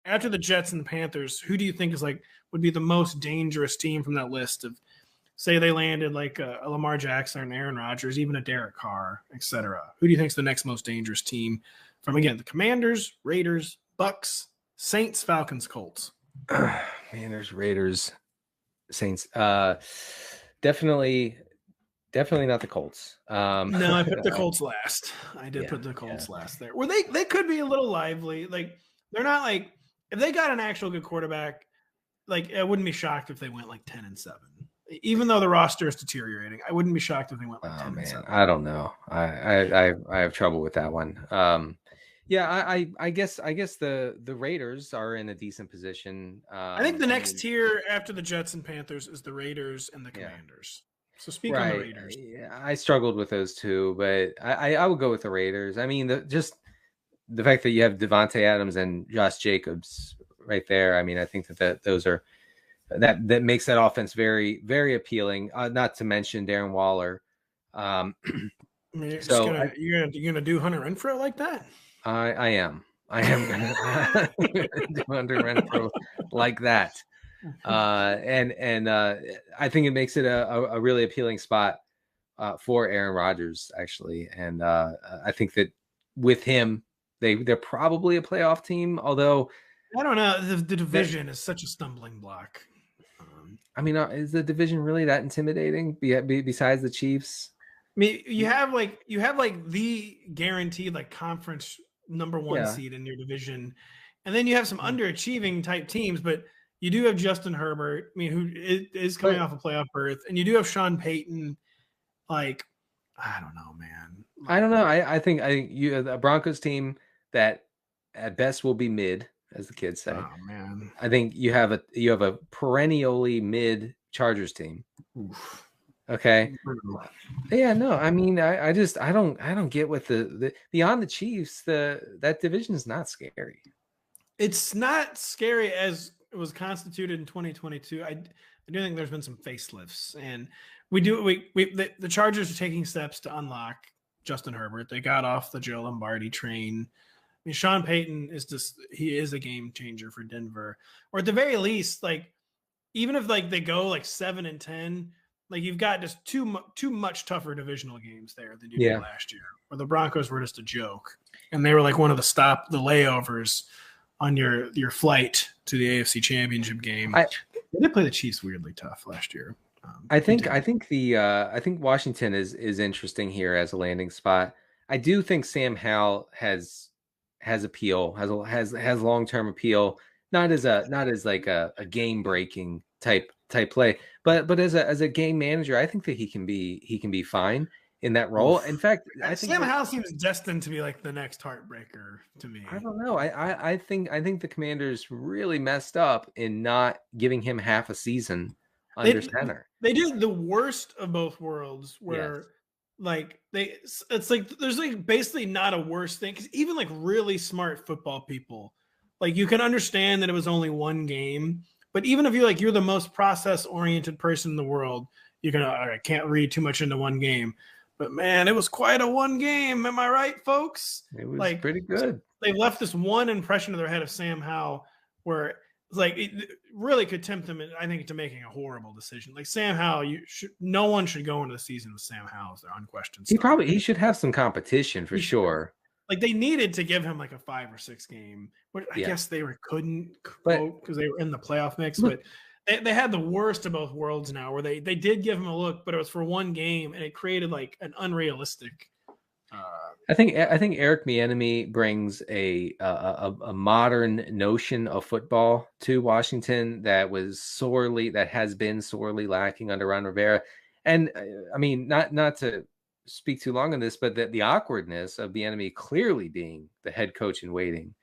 after the Jets and the Panthers, who do you think would be the most dangerous team from that list of, say they landed like a Lamar Jackson or an Aaron Rodgers, even a Derek Carr, etc. Who do you think is the next most dangerous team from, again, the Commanders, Raiders, Bucs, Saints, Falcons, Colts? Commanders, Raiders, Saints. Definitely not the Colts. No, I put the Colts last. I did put the Colts last there. Well, they could be a little lively. Like, they're not like, if they got an actual good quarterback, like, I wouldn't be shocked if they went like 10-7. Even though the roster is deteriorating, I wouldn't be shocked if they went like 10-7. I don't know. I have trouble with that one. I guess the Raiders are in a decent position. I think the next tier after the Jets and Panthers is the Raiders and the Commanders. So speak on the Raiders. Yeah, I struggled with those two, but I would go with the Raiders. I mean, just the fact that you have Devontae Adams and Josh Jacobs right there. I mean, I think that those are that makes that offense very, very appealing. Not to mention Darren Waller. You're gonna do Hunter Renfrow like that? I am gonna do Hunter Renfrow like that. And I think it makes it a really appealing spot for Aaron Rodgers, actually. And I think that with him, they're probably a playoff team. Although I don't know, the division is such a stumbling block. I mean, is the division really that intimidating? Besides the Chiefs, I mean, you have the guaranteed like conference number one seed in your division, and then you have some underachieving type teams, but you do have Justin Herbert, I mean, who is coming off a playoff berth, and you do have Sean Payton. Like, I don't know, man. I don't know. I think you have a Broncos team that at best will be mid, as the kids say. Oh man. I think you have a perennially mid Chargers team. Oof. Okay. Yeah, no, I mean, I don't get what the beyond the Chiefs, that division is not scary. It's not scary as it was constituted in 2022. I do think there's been some facelifts, and the Chargers are taking steps to unlock Justin Herbert. They got off the Joe Lombardi train. I mean, Sean Payton he is a game changer for Denver, or at the very least, like, even if like they go like 7-10, like, you've got just too much tougher divisional games there than you did last year, where the Broncos were just a joke, and they were like one of the layovers on your flight to the AFC Championship game. They did play the Chiefs weirdly tough last year. I think Washington is interesting here as a landing spot. I do think Sam Howell has appeal, has long-term appeal, not as like a game-breaking type play, but as a game manager, I think that he can be fine in that role. In fact, I think Sam Howell seems destined to be like the next heartbreaker to me. I don't know. I think the Commanders really messed up in not giving him half a season under center. They did the worst of both worlds, where it's like there's like basically not a worse thing, because even like really smart football people, like, you can understand that it was only one game, but even if you're the most process oriented person in the world, you can I can't read too much into one game. But man, it was quite a one game. Am I right, folks? It was pretty good. They left this one impression in their head of Sam Howell where it's like it really could tempt them, I think, to making a horrible decision. Like, Sam Howell, no one should go into the season with Sam Howell as their unquestioned starter. He should have some competition for sure. Like, they needed to give him like a 5 or 6 game, which I guess they couldn't quote because they were in the playoff mix, but they had the worst of both worlds now, where they did give him a look, but it was for one game, and it created like an unrealistic. I think Eric Bieniemy brings a modern notion of football to Washington that has been sorely lacking under Ron Rivera, and I mean, not to speak too long on this, but the awkwardness of Bieniemy clearly being the head coach in waiting.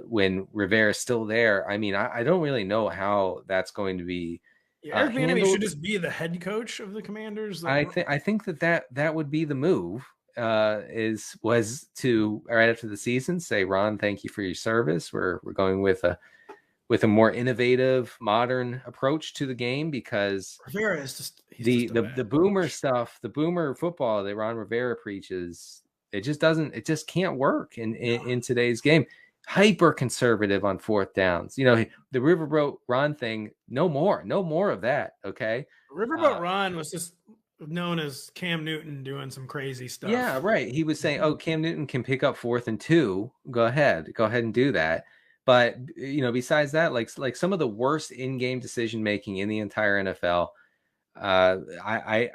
When Rivera's still there, I mean, I don't really know how that's going to be. Eric Bieniemy should just be the head coach of the Commanders. I think that would be the move. Was to right after the season say, Ron, thank you for your service. We're going with a more innovative, modern approach to the game, because Rivera is just the boomer stuff, the boomer football that Ron Rivera preaches, it just can't work in today's game. hyper conservative on fourth downs. You know, the Riverboat Ron thing, no more of that. Okay. Riverboat Ron was just known as Cam Newton doing some crazy stuff. Yeah, right. He was saying, "Oh, Cam Newton can pick up 4th and 2. Go ahead and do that." But you know, besides that, like some of the worst in-game decision making in the entire NFL. I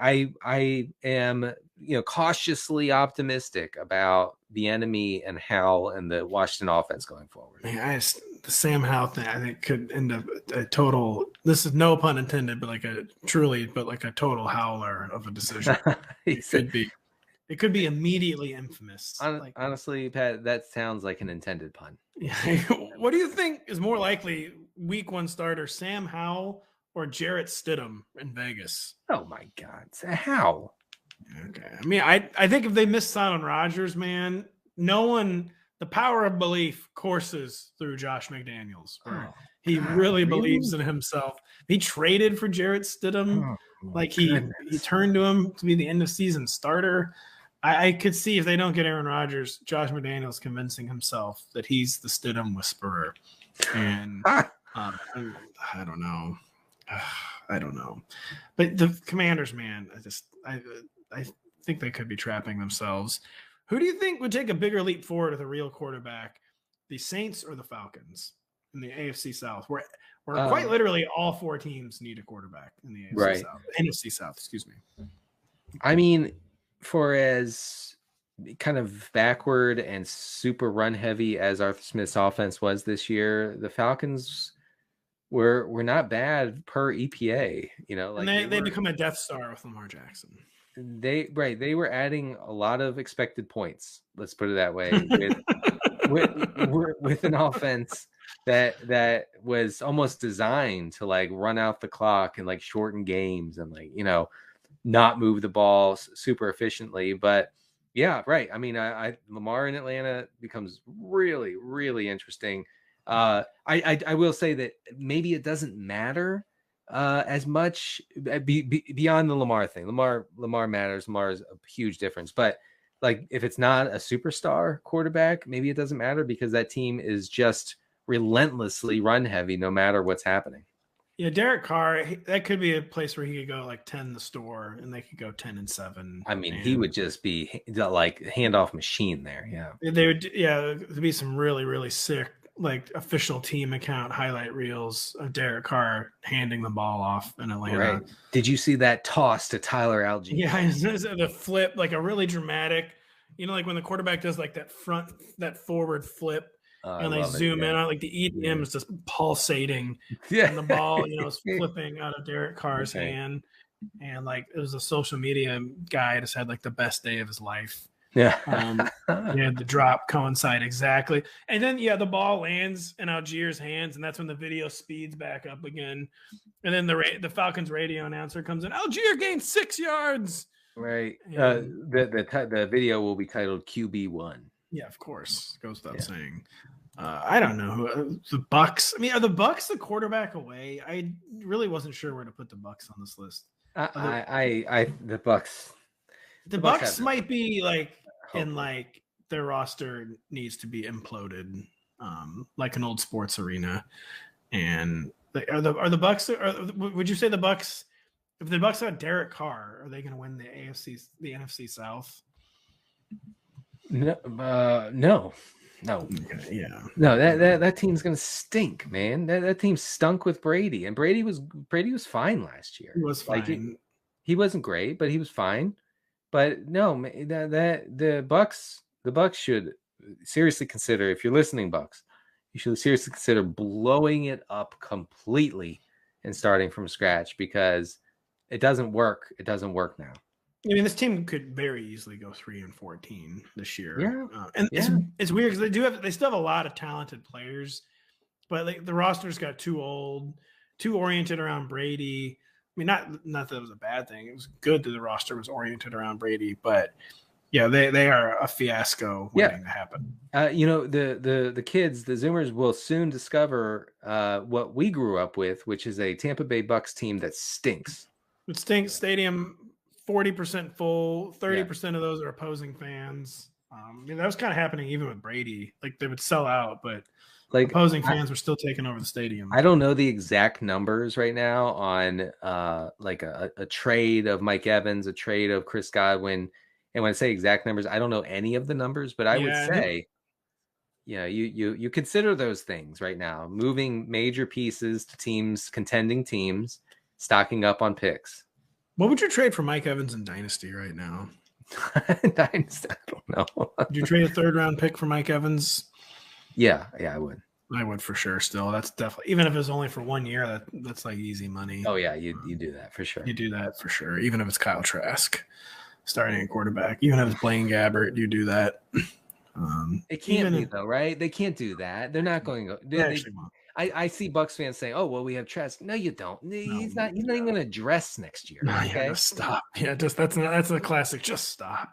am, you know, cautiously optimistic about the enemy and Howell and the Washington offense going forward. Man, the Sam Howell thing, I think, could end up a total. This is no pun intended, but like a total howler of a decision. It could be immediately infamous. Honestly, Pat, that sounds like an intended pun. Yeah. What do you think is more likely, week 1 starter Sam Howell or Jarrett Stidham in Vegas? Oh my God, how? Okay, I mean, I think if they miss out on Rodgers, man, the power of belief courses through Josh McDaniels, where he really believes in himself. He traded for Jarrett Stidham, he turned to him to be the end of season starter. I could see, if they don't get Aaron Rodgers, Josh McDaniels convincing himself that he's the Stidham whisperer. And I don't know. I don't know. But the Commanders, man, I think they could be trapping themselves. Who do you think would take a bigger leap forward with a real quarterback, the Saints or the Falcons in the AFC South, where quite literally all 4 teams need a quarterback in the AFC South, NFC South, excuse me. I mean, for as kind of backward and super run heavy as Arthur Smith's offense was this year, the Falcons were not bad per EPA, you know, like and they become a Death Star with Lamar Jackson. They were adding a lot of expected points. Let's put it that way. With an offense that was almost designed to like run out the clock and like shorten games and like, you know, not move the ball super efficiently. But yeah, right. I mean, Lamar in Atlanta becomes really, really interesting. I will say that maybe it doesn't matter as much beyond the Lamar thing. Lamar matters. Lamar is a huge difference. But like, if it's not a superstar quarterback, maybe it doesn't matter because that team is just relentlessly run heavy no matter what's happening. Yeah, Derek Carr, that could be a place where he could go like 10 the store and they could go 10-7. I mean, he would just be like handoff machine there. Yeah. They would, there'd be some really, really sick, like official team account highlight reels of Derek Carr handing the ball off in Atlanta. Right. Did you see that toss to Tyler Algier? Yeah, the flip, like a really dramatic, you know, like when the quarterback does like that forward flip. And they zoom in on like the EDM is just pulsating. Yeah. And the ball, you know, is flipping out of Derek Carr's hand. And like it was a social media guy just had like the best day of his life. Yeah. The drop coincide exactly. And then the ball lands in Algier's hands, and that's when the video speeds back up again. And then the Falcons radio announcer comes in. Algier gained 6 yards. Right. The video will be titled QB1. Yeah, of course. Goes without saying. I don't know who the Bucs. I mean, are the Bucs the quarterback away? I really wasn't sure where to put the Bucs on this list. The Bucs. The Bucs might be like in like their roster needs to be imploded, like an old sports arena. And are the Bucs? Would you say the Bucs? If the Bucs have Derek Carr, are they going to win the NFC South? No. Okay, yeah. No, that team's gonna stink, man. That team stunk with Brady, and Brady was fine last year. He was fine. Like he wasn't great, but he was fine. But no, the Bucs should seriously consider, if you're listening, Bucs, you should seriously consider blowing it up completely and starting from scratch because it doesn't work. It doesn't work now. I mean, this team could very easily go 3-14 this year. Yeah. It's weird because they still have a lot of talented players, but the roster's got too old, too oriented around Brady. I mean, not that it was a bad thing. It was good that the roster was oriented around Brady, but yeah, they are a fiasco waiting to happen. You know, the kids, the Zoomers, will soon discover what we grew up with, which is a Tampa Bay Bucs team that stinks. It stinks. Stadium 40% full, 30% of those are opposing fans. That was kind of happening even with Brady. Like they would sell out, but like opposing fans were still taking over the stadium. I don't know the exact numbers right now on like a trade of Mike Evans, a trade of Chris Godwin. And when I say exact numbers, I don't know any of the numbers, but I would say, you consider those things right now, moving major pieces to teams, contending teams, stocking up on picks. What would you trade for Mike Evans in Dynasty right now? Dynasty, I don't know. Would you trade a 3rd round pick for Mike Evans? Yeah, I would. I would for sure. Still, that's definitely, even if it was only for 1 year, that's like easy money. Oh yeah, you do that for sure. You do that for sure. Even if it's Kyle Trask starting at quarterback, even if it's Blaine Gabbert, you do that. It can't be though, right? They can't do that. They're not going to. I see Bucs fans saying, "Oh, well, we have Trask." No, you don't. He's not even going to dress next year. No, okay, stop. Yeah, that's a classic. Just stop.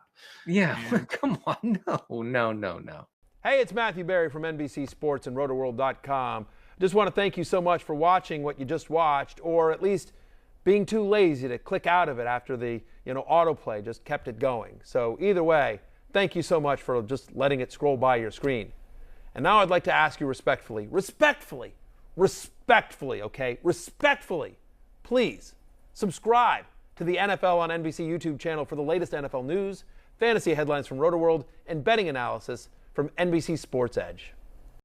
Yeah, come on. No. Hey, it's Matthew Berry from NBC Sports and Rotoworld.com. Just want to thank you so much for watching what you just watched, or at least being too lazy to click out of it after the autoplay just kept it going. So either way, thank you so much for just letting it scroll by your screen. And now I'd like to ask you respectfully, please subscribe to the NFL on NBC YouTube channel for the latest NFL news, fantasy headlines from Rotoworld, and betting analysis from NBC Sports Edge.